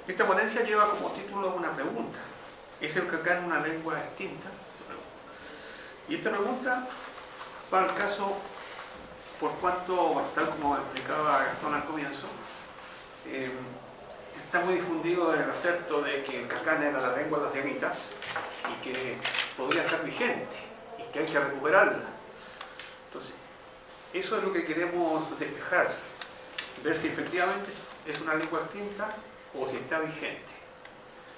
Esta ponencia lleva como título una pregunta. ¿Es el cacán una lengua extinta? Y esta pregunta va al caso por cuanto, tal como explicaba Gastón al comienzo, está muy difundido el acerto de que el cacán era la lengua de los diaguitas y que podría estar vigente y que hay que recuperarla. Entonces, eso es lo que queremos despejar, ver si efectivamente es una lengua extinta o si está vigente.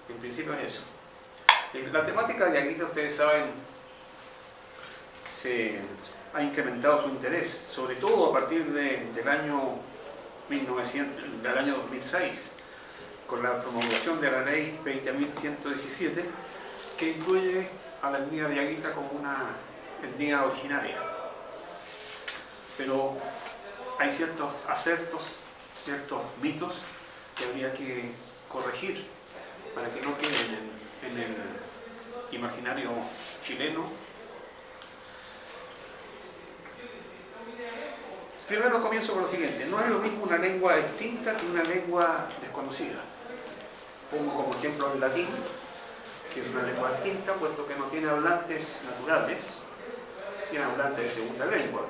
En principio es eso. La temática de diaguita, ustedes saben, se ha incrementado su interés, sobre todo a partir del año 2006, con la promulgación de la ley 20.117, que incluye a la etnia diaguita como una etnia originaria. Pero hay ciertos acertos, ciertos mitos que habría que corregir para que no queden en el imaginario chileno. Primero comienzo con lo siguiente: no es lo mismo una lengua extinta que una lengua desconocida. Pongo como ejemplo el latín, que es una lengua extinta, puesto que no tiene hablantes naturales, tiene hablantes de segunda lengua.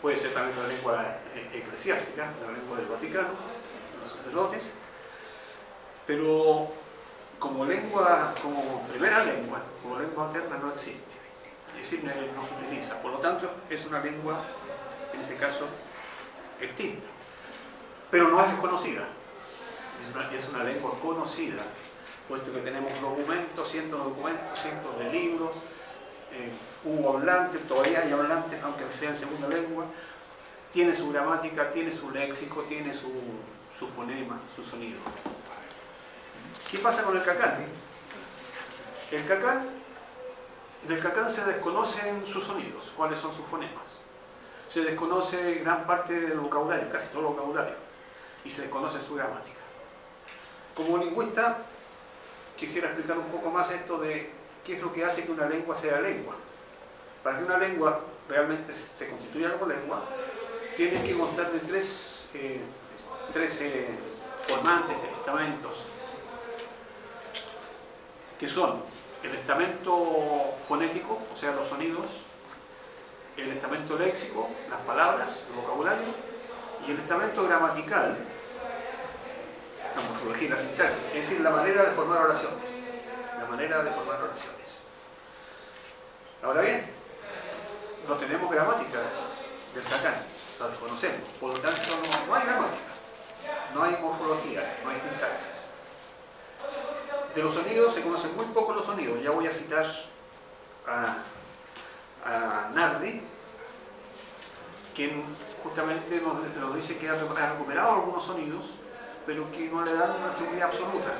Puede ser también una lengua eclesiástica, la lengua del Vaticano, los sacerdotes, pero como lengua, como primera lengua, como lengua materna no existe, es decir, no se utiliza. Por lo tanto, es una lengua, en ese caso, extinta, pero no es desconocida, es una lengua conocida, puesto que tenemos documentos, cientos de libros, hubo hablantes, todavía hay hablantes, aunque sea en segunda lengua, tiene su gramática, tiene su léxico, tiene su fonema, su sonido. ¿Qué pasa con el cacán? Del cacán se desconocen sus sonidos, cuáles son sus fonemas. Se desconoce gran parte del vocabulario, casi todo el vocabulario, y se desconoce su gramática. Como lingüista, quisiera explicar un poco más esto de qué es lo que hace que una lengua sea lengua. Para que una lengua realmente se constituya como lengua, tiene que constar de tres formantes, estamentos, que son el estamento fonético, o sea, los sonidos, el estamento léxico, las palabras, el vocabulario, y el estamento gramatical, la morfología y la sintaxis, es decir, la manera de formar oraciones. Ahora bien, no tenemos gramática del cacán, la desconocemos, por lo tanto no hay gramática, no hay morfología, no hay sintaxis. De los sonidos se conocen muy poco los sonidos. Ya voy a citar a Nardi, quien justamente nos dice que ha recuperado algunos sonidos, pero que no le dan una seguridad absoluta.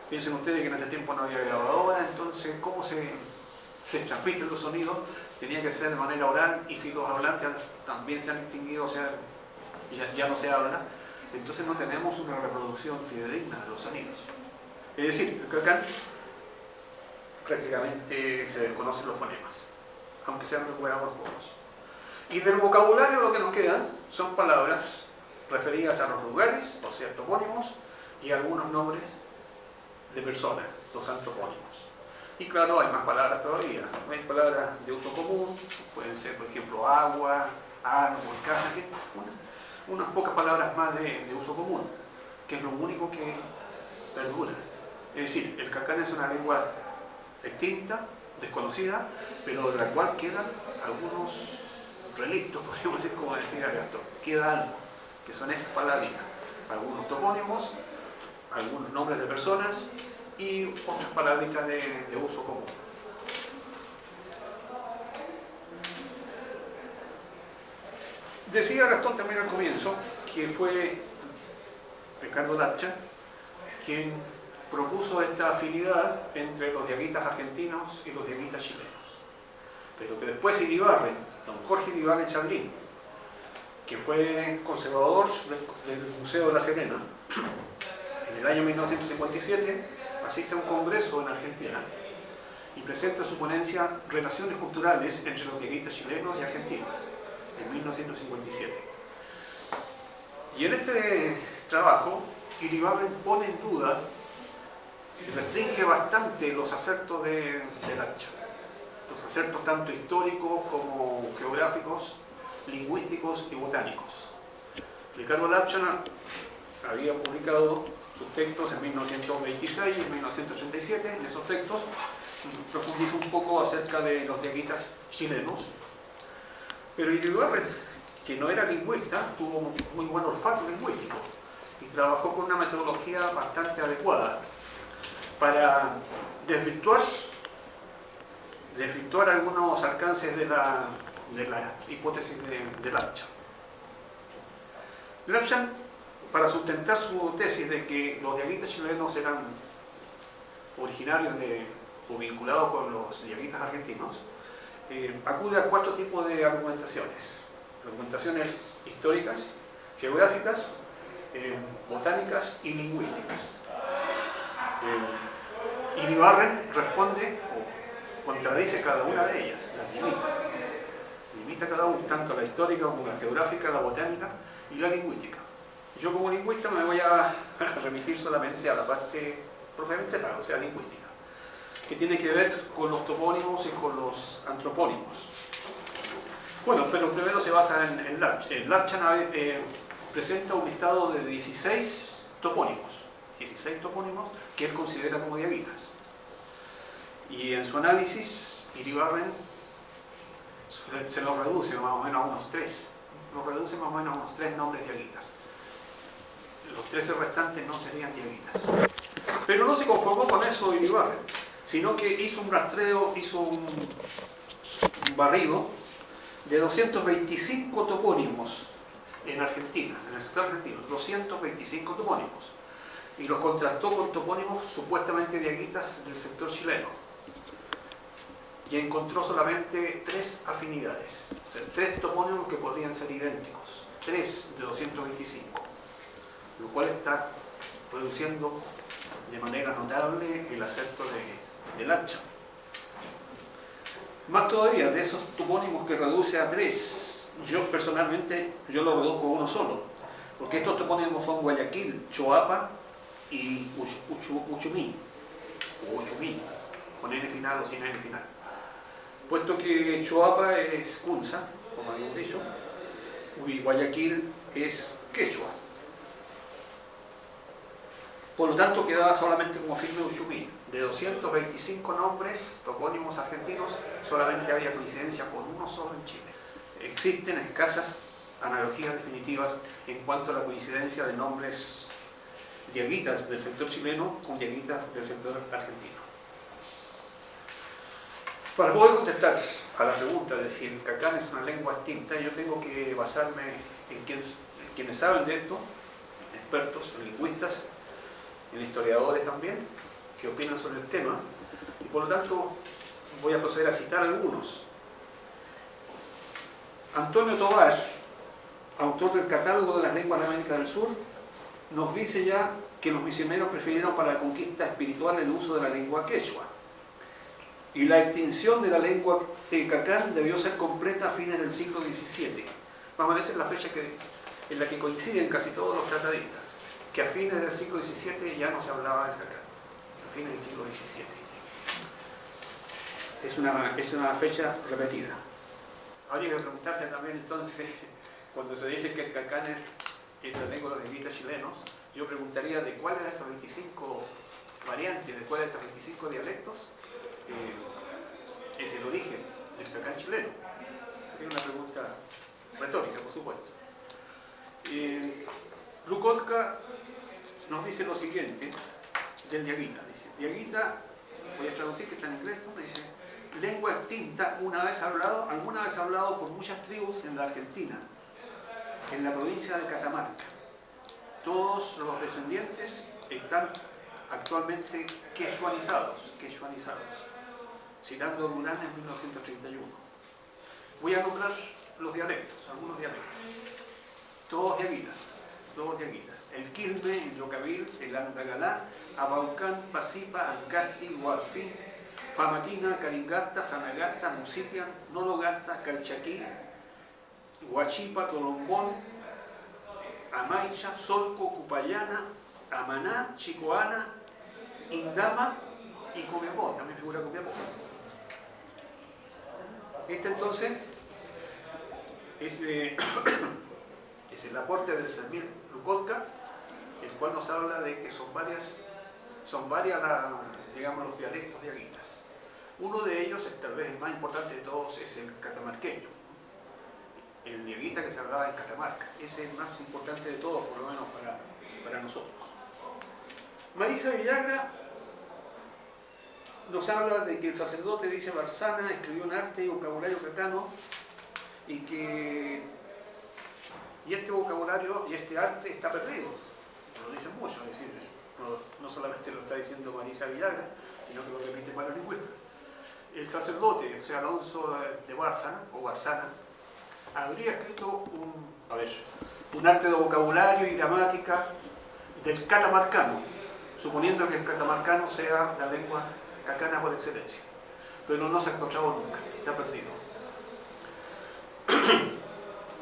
Piensen ustedes que en ese tiempo no había grabadora, entonces ¿cómo se transmiten los sonidos? Tenía que ser de manera oral, y si los hablantes también se han extinguido, o sea, ya no se habla, entonces no tenemos una reproducción fidedigna de los sonidos. Es decir, el cacán prácticamente se desconocen los fonemas, aunque se han recuperado los pocos. Y del vocabulario lo que nos quedan son palabras referidas a los lugares, o sea, topónimos, y algunos nombres de personas, los antropónimos. Y claro, hay más palabras todavía. Hay palabras de uso común, pueden ser, por ejemplo, agua, árbol, casa, unas pocas palabras más de uso común, que es lo único que perdura. Es decir, el cacán es una lengua extinta, desconocida, pero de la cual quedan algunos relictos, podríamos decir, como decía Gastón, queda algo, que son esas palabritas, algunos topónimos, algunos nombres de personas y otras palabritas de uso común. Decía Gastón también al comienzo que fue Ricardo Dacha quien propuso esta afinidad entre los diaguitas argentinos y los diaguitas chilenos, pero que después Iribarren, don Jorge Iribarren Charlín, que fue conservador del Museo de La Serena, en el año 1957 asiste a un congreso en Argentina y presenta su ponencia Relaciones culturales entre los diaguitas chilenos y argentinos, en 1957. Y en este trabajo, Iribarren pone en duda y restringe bastante los acertos de Lapchan, los acertos tanto históricos como geográficos, lingüísticos y botánicos. Ricardo Lapchan había publicado sus textos en 1926 y en 1987. En esos textos profundiza un poco acerca de los diaguitas chilenos, pero Iribarren, que no era lingüista, tuvo muy buen olfato lingüístico y trabajó con una metodología bastante adecuada para desvirtuar algunos alcances de las hipótesis de Lapchan. Lapchan, para sustentar su tesis de que los diaguitas chilenos eran originarios o vinculados con los diaguitas argentinos, acude a 4 tipos de argumentaciones. Argumentaciones históricas, geográficas, botánicas y lingüísticas. Iribarren responde o contradice cada una de ellas, las limita cada una, tanto la histórica como la geográfica, la botánica y la lingüística. Yo como lingüista me voy a remitir solamente a la parte propiamente tal, o sea, lingüística, que tiene que ver con los topónimos y con los antropónimos. Bueno, pero primero se basa en Lapchan. Lapchan presenta un listado de 16 topónimos que él considera como diaguitas. Y en su análisis, Iribarren se los reduce más o menos a unos 3. Los reduce más o menos a unos 3 nombres diaguitas. Los 13 restantes no serían diaguitas. Pero no se conformó con eso Iribarren, sino que hizo un rastreo, hizo un barrido de 225 topónimos en Argentina, en el sector argentino, 225 topónimos, y los contrastó con topónimos supuestamente diaguitas del sector chileno, y encontró solamente 3 afinidades, o sea, 3 topónimos que podrían ser idénticos, 3 de 225, lo cual está reduciendo de manera notable el acerto de Lapchan. Más todavía, de esos topónimos que reduce a 3, yo personalmente lo reduzco a uno solo, porque estos topónimos son Guayaquil, Choapa y Uchumí, o Uchumí, con N final o sin N final. Puesto que Choapa es Kunza, como habíamos dicho, y Guayaquil es Quechua. Por lo tanto, quedaba solamente como firme Uchumí. De 225 nombres topónimos argentinos, solamente había coincidencia con uno solo en Chile. Existen escasas analogías definitivas en cuanto a la coincidencia de nombres diaguitas del sector chileno con diaguitas del sector argentino. Para poder contestar a la pregunta de si el cacán es una lengua extinta, yo tengo que basarme en quienes saben de esto, expertos, lingüistas, en historiadores también, que opinan sobre el tema, y por lo tanto voy a proceder a citar algunos. Antonio Tovar, autor del Catálogo de las Lenguas de América del Sur, nos dice ya que los misioneros prefirieron para la conquista espiritual el uso de la lengua quechua, y la extinción de la lengua cacán debió ser completa a fines del siglo XVII. Vamos a ver, esa es la fecha en la que coinciden casi todos los tratadistas, que a fines del siglo XVII ya no se hablaba del cacán, a fines del siglo XVII. Es una fecha repetida. Habría que preguntarse también entonces, cuando se dice que el cacán es la lengua de los diaguitas chilenos, yo preguntaría de cuáles de estos 25 variantes, de cuáles de estos 25 dialectos es el origen del cacán chileno. Es una pregunta retórica, por supuesto. Lukotka nos dice lo siguiente del diaguita. Dice, diaguita, voy a traducir que está en inglés, ¿no? Dice, lengua extinta alguna vez hablado por muchas tribus en la Argentina, en la provincia de Catamarca. Todos los descendientes están actualmente quechuanizados, citando Durán en 1931. Voy a nombrar los dialectos, algunos dialectos. todos diaguitas, todos diaguitas. El Quilme, el Yocavil, el Andagalá, Abaucán, Pasipa, Ancasti, Guarfín, Famatina, Caringasta, Sanagasta, Musitian, Nologasta, Calchaquí, Huachipa, Tolombón, Amaicha, Solco, Cupayana, Amaná, Chicoana, Indama y Copiapó, también figura Copiapó. Este entonces es el aporte del Sermín Lucolca, el cual nos habla de que son varias digamos, los dialectos diaguitas. Uno de ellos, tal vez el más importante de todos, es el catamarqueño, el diaguita que se hablaba en Catamarca. Ese es el más importante de todos, por lo menos para nosotros. Marisa Villagra nos habla de que el sacerdote, dice Barzana, escribió un arte y vocabulario cacano y este vocabulario y este arte está perdido. Lo dicen muchos, es decir, no solamente lo está diciendo Marisa Villagra, sino que lo repiten varios lingüistas. El sacerdote, o sea, Alonso de Barzana, habría escrito un arte de vocabulario y gramática del catamarcano, suponiendo que el catamarcano sea la lengua cacana por excelencia. Pero no se ha encontrado nunca, está perdido.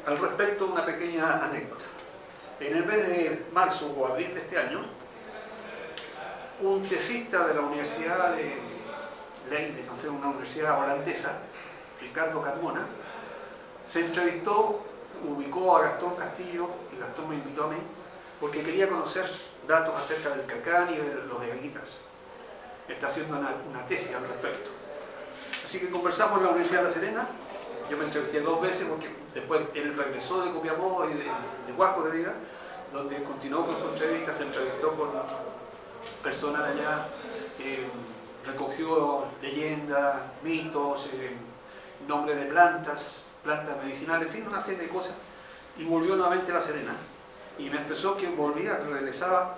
Al respecto, una pequeña anécdota. En el mes de marzo o abril de este año, un tesista de la Universidad de Leiden, una universidad holandesa, Ricardo Carmona, se entrevistó, ubicó a Gastón Castillo, y Gastón me invitó a mí, porque quería conocer datos acerca del cacán y de los diaguitas. Está haciendo una tesis al respecto. Así que conversamos en la Universidad de La Serena. Yo me entrevisté 2 veces porque después él regresó de Copiapó y de Huasco, que diga, donde continuó con su entrevista, se entrevistó con personas de allá, recogió leyendas, mitos, nombres de plantas medicinales, en fin, una serie de cosas, y volvió nuevamente a La Serena. Y me expresó que volvía, que regresaba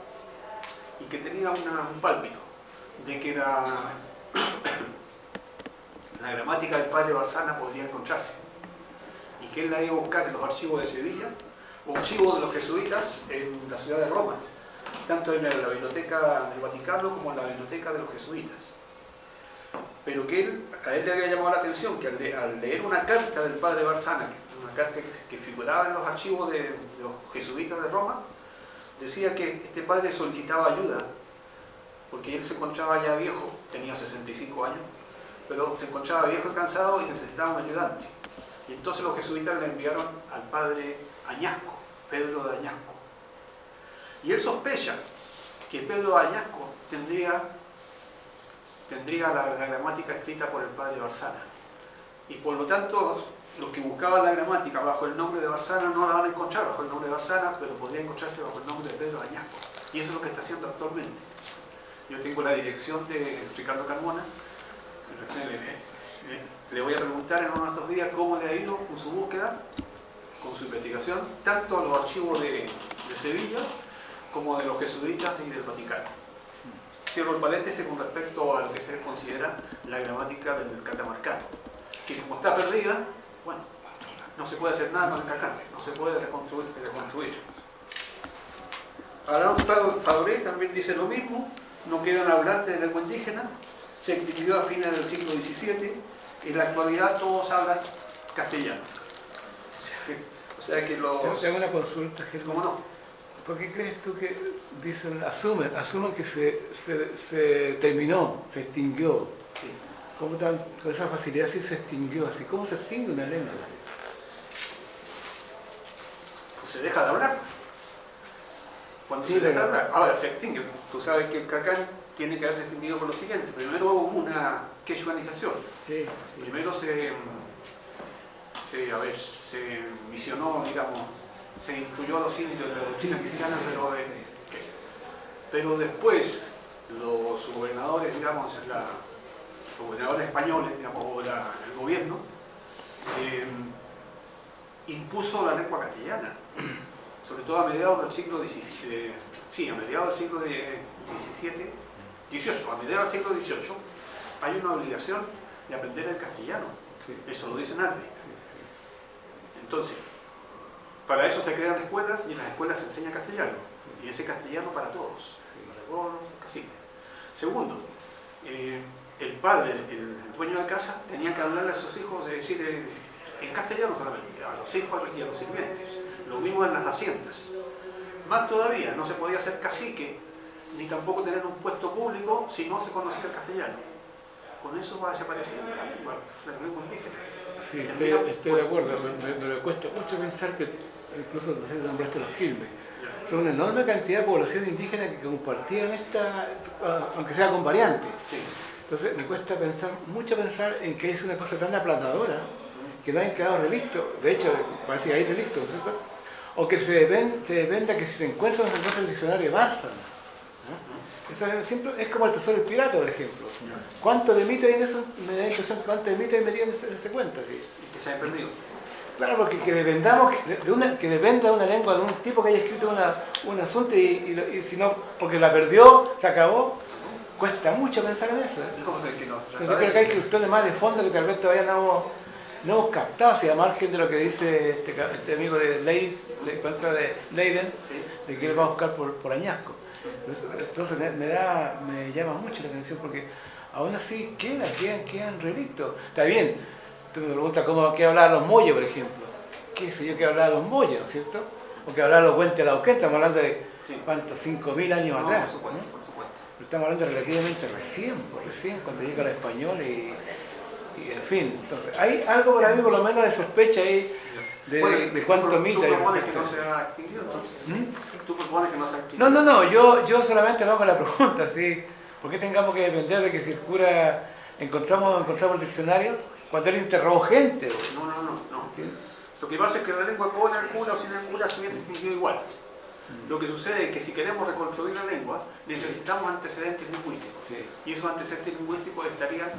y que tenía un pálpito de que la gramática del padre Barzana podría encontrarse y que él la iba a buscar en los archivos de Sevilla o archivos de los jesuitas en la ciudad de Roma, tanto en la biblioteca del Vaticano como en la biblioteca de los jesuitas. Pero que a él le había llamado la atención que al leer una carta del padre Barzana, una carta que figuraba en los archivos de los jesuitas de Roma, decía que este padre solicitaba ayuda porque él se encontraba ya viejo, tenía 65 años, pero se encontraba viejo y cansado y necesitaba un ayudante. Y entonces los jesuitas le enviaron al padre Añasco, Pedro de Añasco. Y él sospecha que Pedro de Añasco tendría la gramática escrita por el padre Barzana. Y por lo tanto, los que buscaban la gramática bajo el nombre de Barzana no la van a encontrar bajo el nombre de Barzana, pero podría encontrarse bajo el nombre de Pedro de Añasco. Y eso es lo que está haciendo actualmente. Yo tengo la dirección de Ricardo Carmona. Le voy a preguntar en uno de estos días cómo le ha ido con su búsqueda, con su investigación, tanto a los archivos de Sevilla como de los jesuitas y del Vaticano. Cierro el paréntesis con respecto a lo que se considera la gramática del catamarcano, que como está perdida, bueno, no se puede hacer nada con el cacán, no se puede reconstruir. Alain Fabré también dice lo mismo. No quedan hablantes de lengua indígena, se extinguió a fines del siglo XVII y en la actualidad todos hablan castellano. O sea que los... Tengo una consulta, Jesús. ¿Cómo no? ¿Por qué crees tú que asumen que se terminó, se extinguió? Sí. ¿Cómo con esa facilidad sí se extinguió? Así, ¿cómo se extingue una lengua? Pues se deja de hablar. Cuando Sí, se deja de hablar, ahora se extingue. Tú sabes que el cacán tiene que haberse extinguido por lo siguiente. Primero hubo una quechuanización. Sí. Primero se misionó, digamos, se incluyó a los indios de la doctrina cristiana, pero después los gobernadores, digamos, los gobernadores españoles, digamos, o el gobierno, impuso la lengua castellana, sobre todo a mediados del siglo XVII, a mediados del siglo XVIII, a mediados del siglo XVIII, hay una obligación de aprender el castellano. Sí. Eso lo dice Nardi. Entonces, Para eso se crean escuelas y en las escuelas se enseña castellano. Y ese castellano para todos, para todos los que asisten. Segundo, el padre, el dueño de casa, tenía que hablarle a sus hijos, de decir en castellano solamente, a los hijos y a los sirvientes. Lo mismo en las haciendas. Más todavía, no se podía ser cacique, ni tampoco tener un puesto público si no se conocía el castellano. Con eso va desapareciendo la lengua indígena. Sí, estoy de acuerdo. Me cuesta mucho pensar que, incluso no sé si nombraste los Quilmes, son una enorme cantidad de población indígena que compartían esta, aunque sea con variantes. Sí. Entonces me cuesta mucho pensar en que es una cosa tan aplanadora que no hayan quedado relictos. De hecho, parece que hay relictos, ¿cierto? O que se dependa que si se encuentra el diccionario de Barça. Eso es como el tesoro del pirata, por ejemplo. ¿Cuánto de mito hay en eso? Me da la impresión cuánto de mito hay metido en ese cuento. ¿Sí? Y que se ha perdido. Claro, porque que dependa de una lengua, de un tipo que haya escrito un asunto y si no, porque la perdió, se acabó, cuesta mucho pensar en eso. Entonces creo que hay cuestiones más de fondo que tal vez todavía no hemos captado, si a margen de lo que dice este amigo de Leiden, ¿Sí? de que él va a buscar por añasco. Entonces me llama mucho la atención porque aún así quedan relictos. Está bien, tú me preguntas qué hablaban los moyos, por ejemplo. ¿Qué sé yo qué hablaban los moyos, ¿no es cierto? O que hablaban los Huentes de la Oquén, estamos hablando de ¿cuántos? 5.000 años atrás. Por supuesto, por supuesto. Pero estamos hablando relativamente recién, cuando llega el español y en fin. Entonces hay algo por ahí, por lo menos de sospecha ahí de cuánto mito hay. ¿Tú propones que no se ha extinguido entonces? ¿Tú propones que no se ha extinguido? No, yo solamente hago la pregunta, ¿sí? ¿Por qué tengamos que depender de que si el cura encontramos el diccionario cuando él interrogó gente? No. Lo que pasa es que la lengua con el cura o sin el cura se hubiera extinguido igual. Lo que sucede es que si queremos reconstruir la lengua, necesitamos antecedentes lingüísticos. Sí. Y esos antecedentes lingüísticos estarían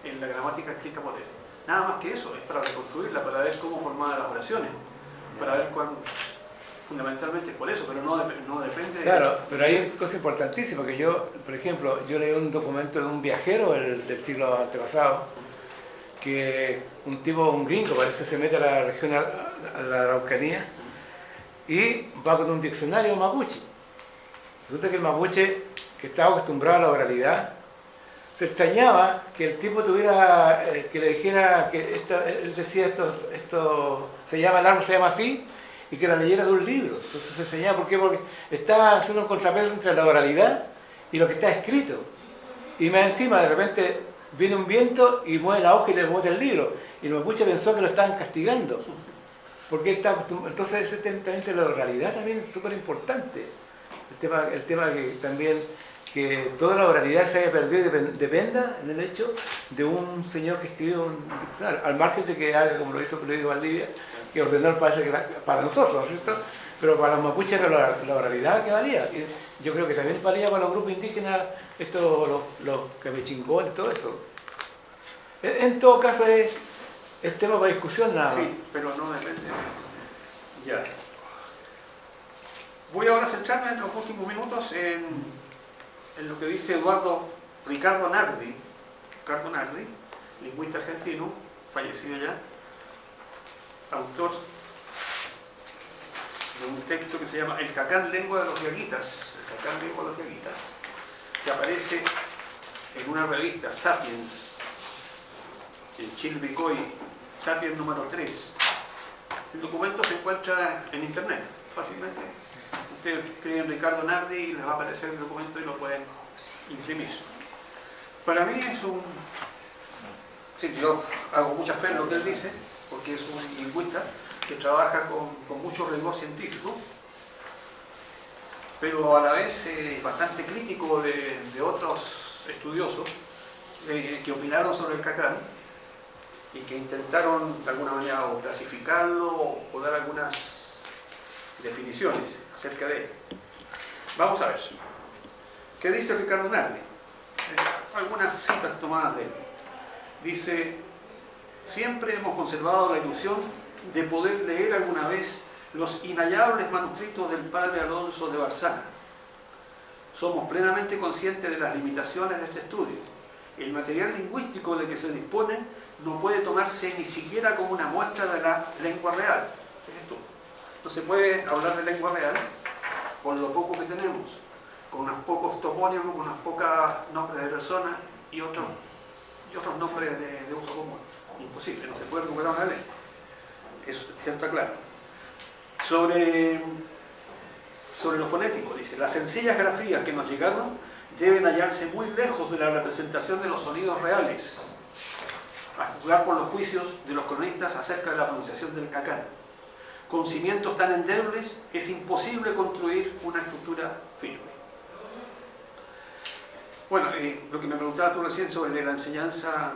en la gramática escrita por él. Nada más que eso, es para reconstruirla, para ver cómo formaban las oraciones, para ver fundamentalmente es por eso, pero no depende de... Claro, pero hay una cosa importantísima, que por ejemplo, yo leí un documento de un viajero del siglo antepasado, que un gringo, parece, se mete a la región, a la Araucanía, y va con un diccionario mapuche. Resulta que el mapuche, que estaba acostumbrado a la oralidad, se extrañaba que el tipo tuviera, que le dijera que él decía esto se llama, el árbol se llama así, y que la leyera de un libro. Entonces se enseñaba, ¿por qué? Porque está haciendo un contrapeso entre la oralidad y lo que está escrito. Y más encima, de repente, viene un viento y mueve la hoja y le mueve el libro. Y el mapuche pensó que lo estaban castigando. Porque él está acostumbrado. Entonces ese tema de la oralidad también es súper importante. El tema que también que toda la oralidad se haya perdido dependa en el hecho de un señor que escribió un diccionario, al margen de que haga como lo hizo Pedro Valdivia, que ordenó parece que para nosotros, ¿no es cierto? Pero para los mapuches era la oralidad que valía. Y yo creo que también valía para los grupos indígenas, los camechingones, todo eso. En todo caso es tema para discusión nada más. Sí, pero no depende. Ya. Voy ahora a centrarme en los últimos minutos en lo que dice Ricardo Nardi, lingüista argentino, fallecido ya, autor de un texto que se llama El Cacán, lengua de los diaguitas, que aparece en una revista, Sapiens, en Chilvicoy, Sapiens número 3. El documento se encuentra en internet, fácilmente. Ustedes escriben Ricardo Nardi y les va a aparecer el documento y lo pueden imprimir. Para mí es un... Sí, yo hago mucha fe en lo que él dice, porque es un lingüista que trabaja con mucho rigor científico, pero a la vez bastante crítico de otros estudiosos que opinaron sobre el cacán y que intentaron de alguna manera o clasificarlo o dar algunas definiciones acerca de él. Vamos a ver. ¿Qué dice Ricardo Nardi? Algunas citas tomadas de él. Dice: siempre hemos conservado la ilusión de poder leer alguna vez los inhallables manuscritos del padre Alonso de Barzana. Somos plenamente conscientes de las limitaciones de este estudio. El material lingüístico de que se dispone no puede tomarse ni siquiera como una muestra de la lengua real. Fíjate tú. No se puede hablar de lengua real con lo poco que tenemos, con unos pocos topónimos, con unas pocas nombres de personas y otros nombres de uso común. Imposible, no se puede recuperar una lengua. Eso está claro. Sobre lo fonético, dice, las sencillas grafías que nos llegaron deben hallarse muy lejos de la representación de los sonidos reales, a juzgar por los juicios de los cronistas acerca de la pronunciación del cacán. Con cimientos tan endebles es imposible construir una estructura firme. Bueno, lo que me preguntaba tú recién sobre la enseñanza,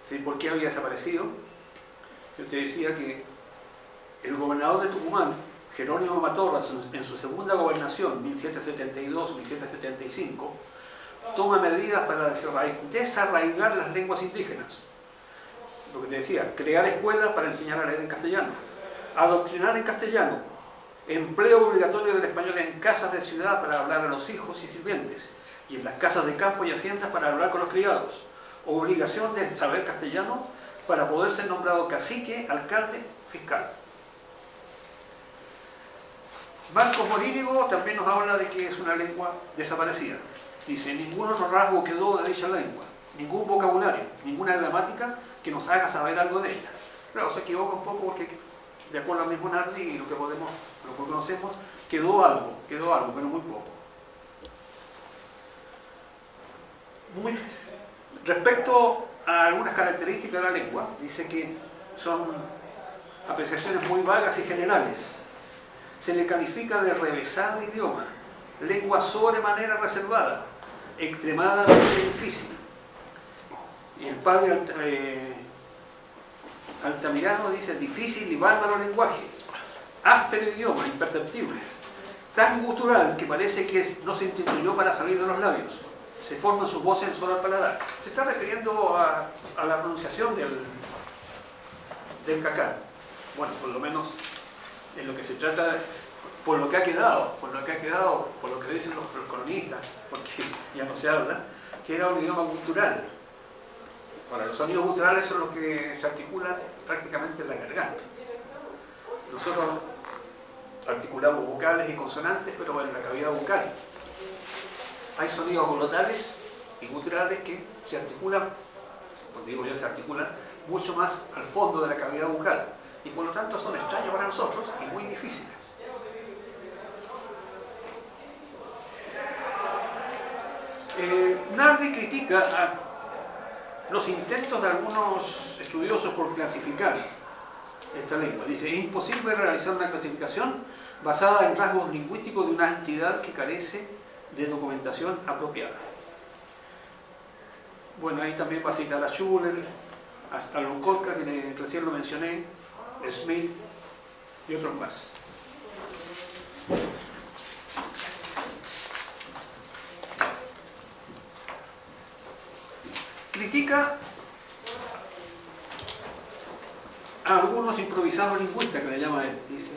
¿sí? ¿Por qué había desaparecido? Yo te decía que el gobernador de Tucumán, Jerónimo Matorras, en su segunda gobernación, 1772-1775, toma medidas para desarraigar las lenguas indígenas. Lo que te decía, crear escuelas para enseñar a leer en castellano, adoctrinar en castellano, empleo obligatorio del español en casas de ciudad para hablar a los hijos y sirvientes, y en las casas de campo y haciendas para hablar con los criados, obligación de saber castellano para poder ser nombrado cacique, alcalde, fiscal. Marcos Morínigo también nos habla de que es una lengua desaparecida. Dice, ningún otro rasgo quedó de dicha lengua, ningún vocabulario, ninguna gramática que nos haga saber algo de ella. Claro, se equivoca un poco porque, de acuerdo al mismo Nardi y lo que conocemos, quedó algo, pero muy poco. Respecto a algunas características de la lengua, dice que son apreciaciones muy vagas y generales. Se le califica de revesado idioma, lengua sobremanera reservada, extremadamente difícil. Y el padre Altamirano dice difícil y bárbaro lenguaje, áspero idioma, imperceptible, tan gutural que parece que no se instituyó para salir de los labios. Se forman sus voces en solo al paladar. Se está refiriendo a la pronunciación del cacán. Bueno, por lo menos en lo que se trata, por lo que ha quedado, por lo que dicen los cronistas, porque ya no se habla, que era un idioma gutural. Ahora, los sonidos guturales son los que se articulan prácticamente en la garganta. Nosotros articulamos vocales y consonantes, pero en la cavidad bucal. Hay sonidos glottales y guturales que se articulan, pues digo yo, se articulan mucho más al fondo de la cavidad bucal y por lo tanto son extraños para nosotros y muy difíciles. Nardi critica a los intentos de algunos estudiosos por clasificar esta lengua. Dice, es imposible realizar una clasificación basada en rasgos lingüísticos de una entidad que carece de documentación apropiada. Bueno, ahí también va a citar a Schuller, a Loncolca, que recién lo mencioné, Smith y otros más. Critica a algunos improvisados lingüistas, que le llama él. Dice,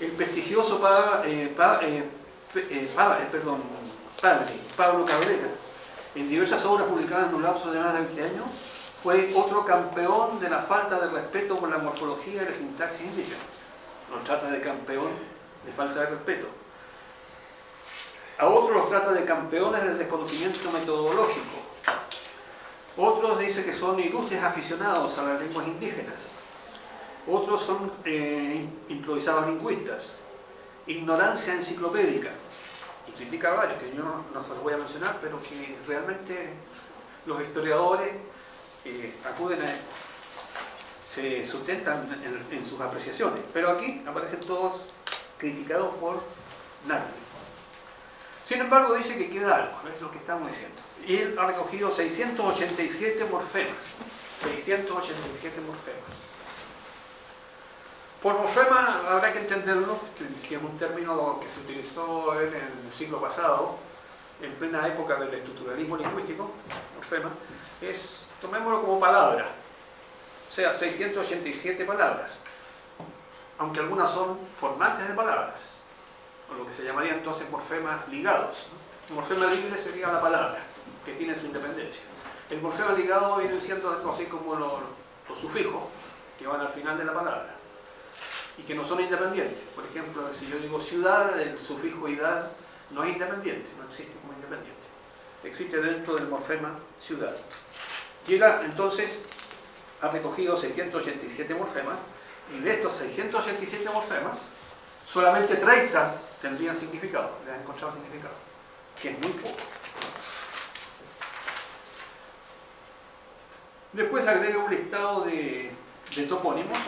el prestigioso padre Pablo Cabrera, en diversas obras publicadas en un lapso de más de 20 años, fue otro campeón de la falta de respeto por la morfología y la sintaxis indígena. Los trata de campeón de falta de respeto. A otros los trata de campeones del desconocimiento metodológico. Otros dice que son ilustres aficionados a las lenguas indígenas. Otros son improvisados lingüistas. Ignorancia enciclopédica. Y critica varios, que yo no se los voy a mencionar, pero que realmente los historiadores acuden a se sustentan en sus apreciaciones. Pero aquí aparecen todos criticados por Nardi. Sin embargo, dice que queda algo, es lo que estamos diciendo. Y él ha recogido 687 morfemas. 687 morfemas. Por morfema habrá que entenderlo, que es un término que se utilizó en el siglo pasado, en plena época del estructuralismo lingüístico. Morfema es, tomémoslo como palabra, o sea, 687 palabras, aunque algunas son formantes de palabras, o lo que se llamaría entonces morfemas ligados, ¿no? Un morfema libre sería la palabra, que tiene su independencia. El morfema ligado viene siendo algo así como los sufijos que van al final de la palabra y que no son independientes. Por ejemplo, si yo digo ciudad, el sufijo idad no es independiente, no existe como independiente. Existe dentro del morfema ciudad. Llega entonces, ha recogido 687 morfemas y de estos 687 morfemas, solamente 30 tendrían significado, le han encontrado significado, que es muy poco. Después agrega un listado de topónimos,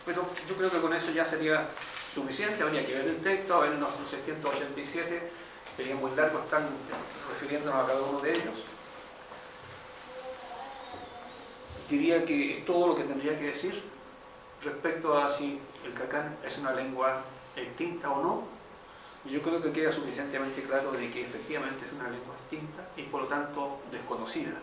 pero yo creo que con eso ya sería suficiente. Habría que ver el texto, a ver los 687, sería muy largo, están refiriéndonos a cada uno de ellos. Diría que es todo lo que tendría que decir respecto a si el cacán es una lengua extinta o no. Y yo creo que queda suficientemente claro de que efectivamente es una lengua extinta y por lo tanto desconocida.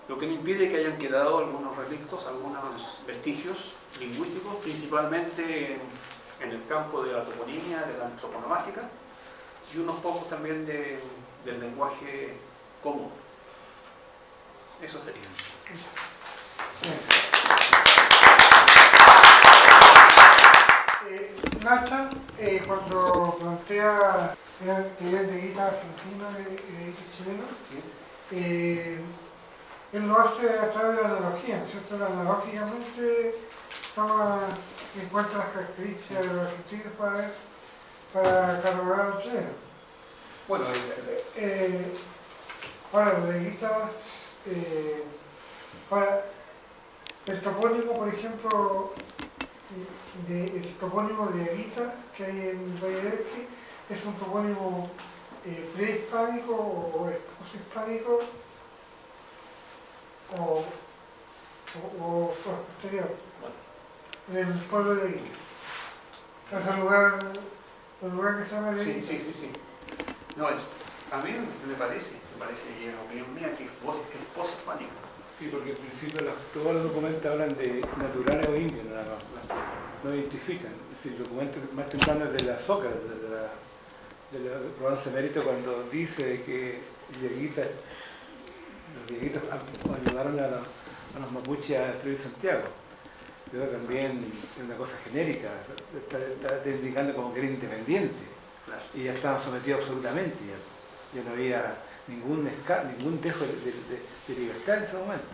Lo que no impide que hayan quedado algunos relictos, algunos vestigios lingüísticos, principalmente en el campo de la toponimia, de la antroponomástica, y unos pocos también del lenguaje común. Eso sería. Nacha, cuando plantea que es de guita argentina y de guita chileno, ¿Sí? Él lo hace a través de la analogía, ¿cierto? Analógicamente toma en cuenta las características de los argentinos para catalogar al chileno. Bueno, ahora, lo de guita, ahora, el topónimo, por ejemplo, el topónimo de Aguita que hay en Valle del Elqui, es un topónimo prehispánico o poshispánico o posterior, en el pueblo de Aguita. Es el lugar que se llama de Aguita. Sí. No, a mí me parece, y es opinión mía, que es poshispánico. Sí, porque en principio todos los documentos hablan de naturales o indios, nada más. No identifican. Es decir, el documento más temprano es de la Sócrates, de la Romance Mérito, cuando dice que los viejitos ayudaron a los mapuches a destruir Santiago. Pero también es una cosa genérica, está indicando como que era independiente. Claro. Y ya estaban sometidos absolutamente. Ya no había ningún dejo de libertad en ese momento.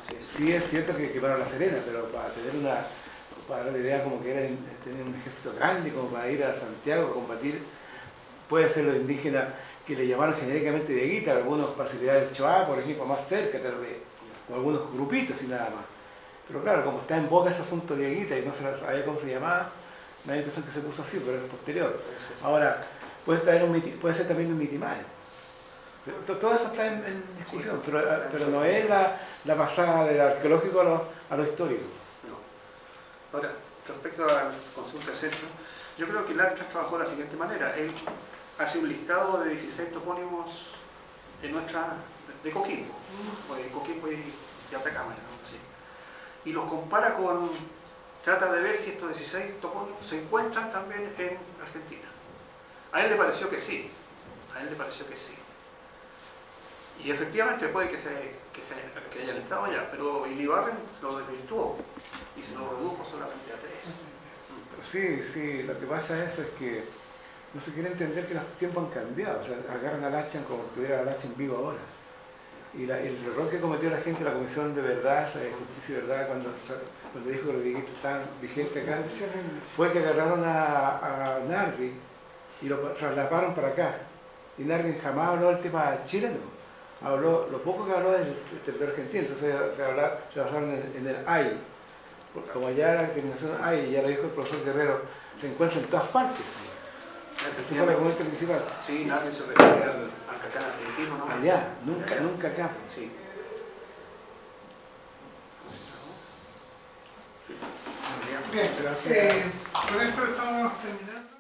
Así es. Sí es cierto que quemaron La Serena, pero para dar la idea como que era tener un ejército grande, como para ir a Santiago a combatir, puede ser los indígenas que le llamaron genéricamente de Guita, algunos parcialidades del Choá, por ejemplo, más cerca tal vez, o algunos grupitos y nada más. Pero claro, como está en boca ese asunto de Guita y no se sabía cómo se llamaba, me da la impresión que se puso así, pero es posterior. Ahora, puede ser también un mitimayo. Todo eso está en discusión, pero no es la pasada del arqueológico a lo histórico. No. Ahora, respecto a la consulta centro, yo creo que Lartras trabajó de la siguiente manera. Él hace un listado de 16 topónimos de Coquimbo, o de Coquimbo y Atacama, ¿no? Así. Y los compara trata de ver si estos 16 topónimos se encuentran también en Argentina. A él le pareció que sí, Y efectivamente puede que hayan estado allá, pero Iribarren se lo desvirtuó y se lo redujo solamente a 3. Sí, lo que pasa es que no se quiere entender que los tiempos han cambiado. O sea, agarran a Lachan como si tuviera a Lachan vivo ahora. Y el error que cometió la gente, la Comisión de Verdad, Justicia y Verdad, cuando dijo que los viejitos estaban vigentes acá, fue que agarraron a Nardi y lo trasladaron para acá. Y Nardi jamás habló del tema chileno. Habló, lo poco que habló del territorio argentino, entonces se basaron en el AI. Como allá la terminación AI, ya lo dijo el profesor Guerrero, se encuentra en todas partes. Ese fue el argumento principal. Sí, nadie se refiere al cacán argentino, ¿no? Allá, nunca acá. Sí. Bien, Gracias. con esto estamos terminando.